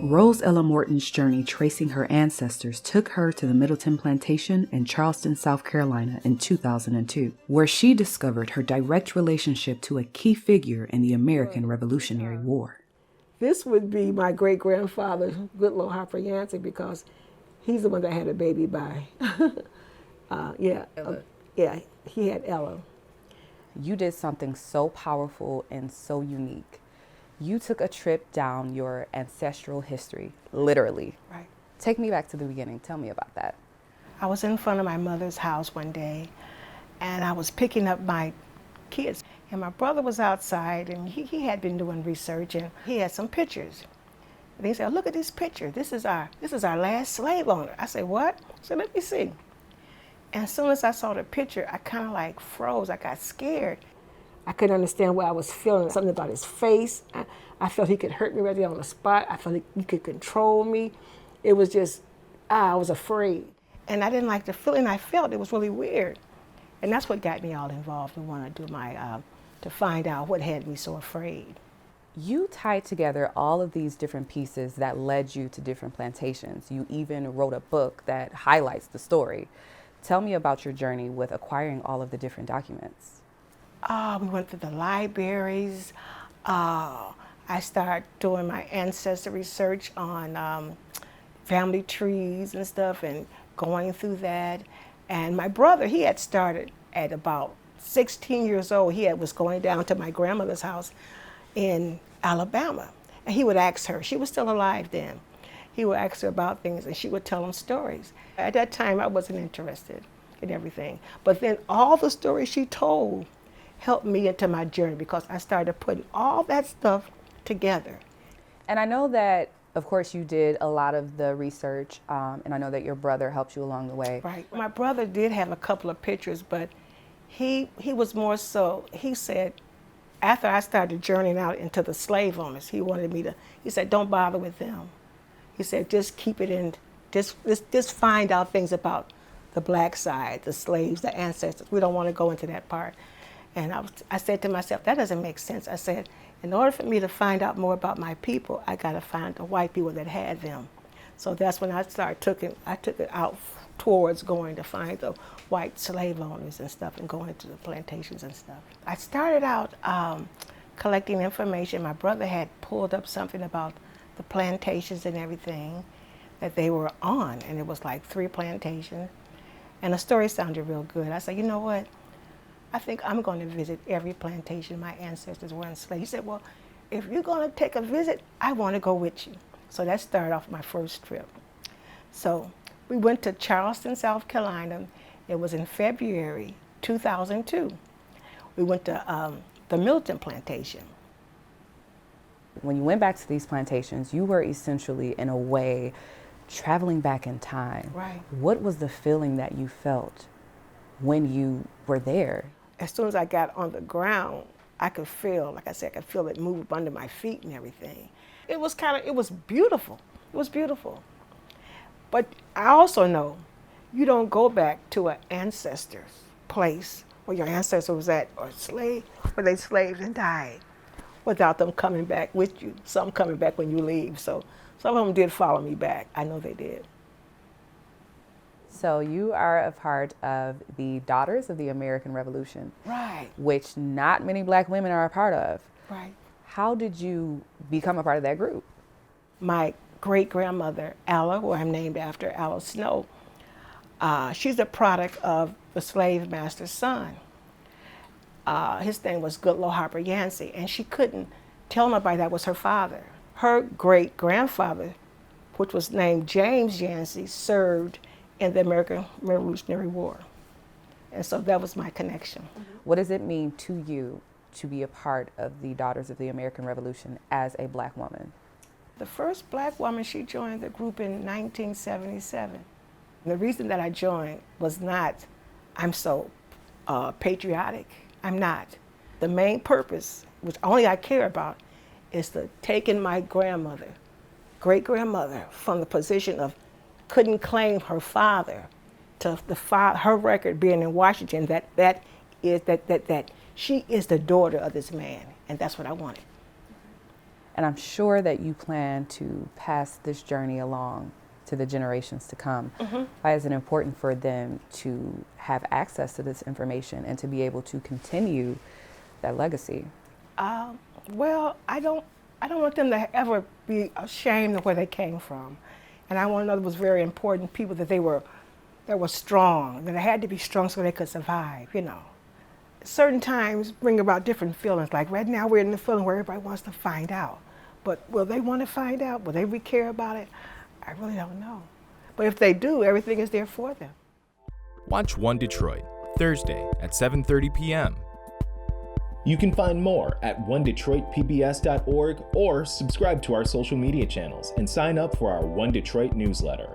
Rose Ella Morton's journey tracing her ancestors took her to the Middleton Plantation in Charleston, South Carolina in 2002, where she discovered her direct relationship to a key figure in the American Revolutionary War. This would be my great-grandfather, Goodloe Harper Yancey, because he's the one that had a baby by. He had Ella. You did something so powerful and so unique. You took a trip down your ancestral history, literally. Right. Take me back to the beginning. Tell me about that. I was in front of my mother's house one day, and I was picking up my kids. And my brother was outside, and he had been doing research, and he had some pictures. And he said, "Look at this picture. This is our last slave owner." I said, "What?" I said, "Let me see." And as soon as I saw the picture, I kind of like froze. I got scared. I couldn't understand what I was feeling. Something about his face. I felt he could hurt me right there on the spot. I felt he could control me. It was just, I was afraid. And I didn't like the feeling I felt. It was really weird. And that's what got me all involved and want to do to find out what had me so afraid. You tied together all of these different pieces that led you to different plantations. You even wrote a book that highlights the story. Tell me about your journey with acquiring all of the different documents. We went to the libraries. I started doing my ancestor research on family trees and stuff and going through that. And my brother, he had started at about 16 years old. He was going down to my grandmother's house in Alabama. And he would ask her, she was still alive then. He would ask her about things and she would tell him stories. At that time, I wasn't interested in everything. But then all the stories she told helped me into my journey because I started putting all that stuff together. And I know that, of course, you did a lot of the research, and I know that your brother helped you along the way. Right. My brother did have a couple of pictures, but he was more so, he said, after I started journeying out into the slave owners, he said, don't bother with them. He said, just keep it in, just find out things about the black side, the slaves, the ancestors. We don't want to go into that part. And I said to myself, that doesn't make sense. I said, in order for me to find out more about my people, I got to find the white people that had them. So that's when I took it out towards going to find the white slave owners and stuff and going to the plantations and stuff. I started out collecting information. My brother had pulled up something about the plantations and everything that they were on, and it was like 3 plantations. And the story sounded real good. I said, you know what? I think I'm going to visit every plantation my ancestors were enslaved. He said, well, if you're going to take a visit, I want to go with you. So that started off my first trip. So we went to Charleston, South Carolina. It was in February 2002. We went to the Middleton Plantation. When you went back to these plantations, you were essentially, in a way, traveling back in time. Right. What was the feeling that you felt when you were there? As soon as I got on the ground, I could feel, like I said, I could feel it move under my feet and everything. It was beautiful. It was beautiful. But I also know you don't go back to an ancestor's place where your ancestor was at, or where they slaved and died, without them coming back with you. Some coming back when you leave. So some of them did follow me back. I know they did. So you are a part of the Daughters of the American Revolution. Right. Which not many black women are a part of. Right. How did you become a part of that group? My great-grandmother, Ella, who I'm named after, Ella Snow, she's a product of the slave master's son. His name was Goodloe Harper Yancey, and she couldn't tell nobody that was her father. Her great-grandfather, which was named James Yancey, served in the American Revolutionary War. And so that was my connection. What does it mean to you to be a part of the Daughters of the American Revolution as a black woman? The first black woman, she joined the group in 1977. The reason that I joined was not, I'm so patriotic. I'm not. The main purpose, which only I care about, is to taking my grandmother, great-grandmother, from the position of couldn't claim her father to her record being in Washington, that she is the daughter of this man, and that's what I wanted. And I'm sure that you plan to pass this journey along to the generations to come. Why is it important for them to have access to this information and to be able to continue that legacy? Well, I don't want them to ever be ashamed of where they came from. And I want to know that was very important people, that that were strong, that they had to be strong so they could survive, you know. Certain times bring about different feelings. Like right now we're in the feeling where everybody wants to find out. But will they want to find out? Will they really care about it? I really don't know. But if they do, everything is there for them. Watch One Detroit, Thursday at 7:30 p.m. You can find more at onedetroitpbs.org or subscribe to our social media channels and sign up for our One Detroit newsletter.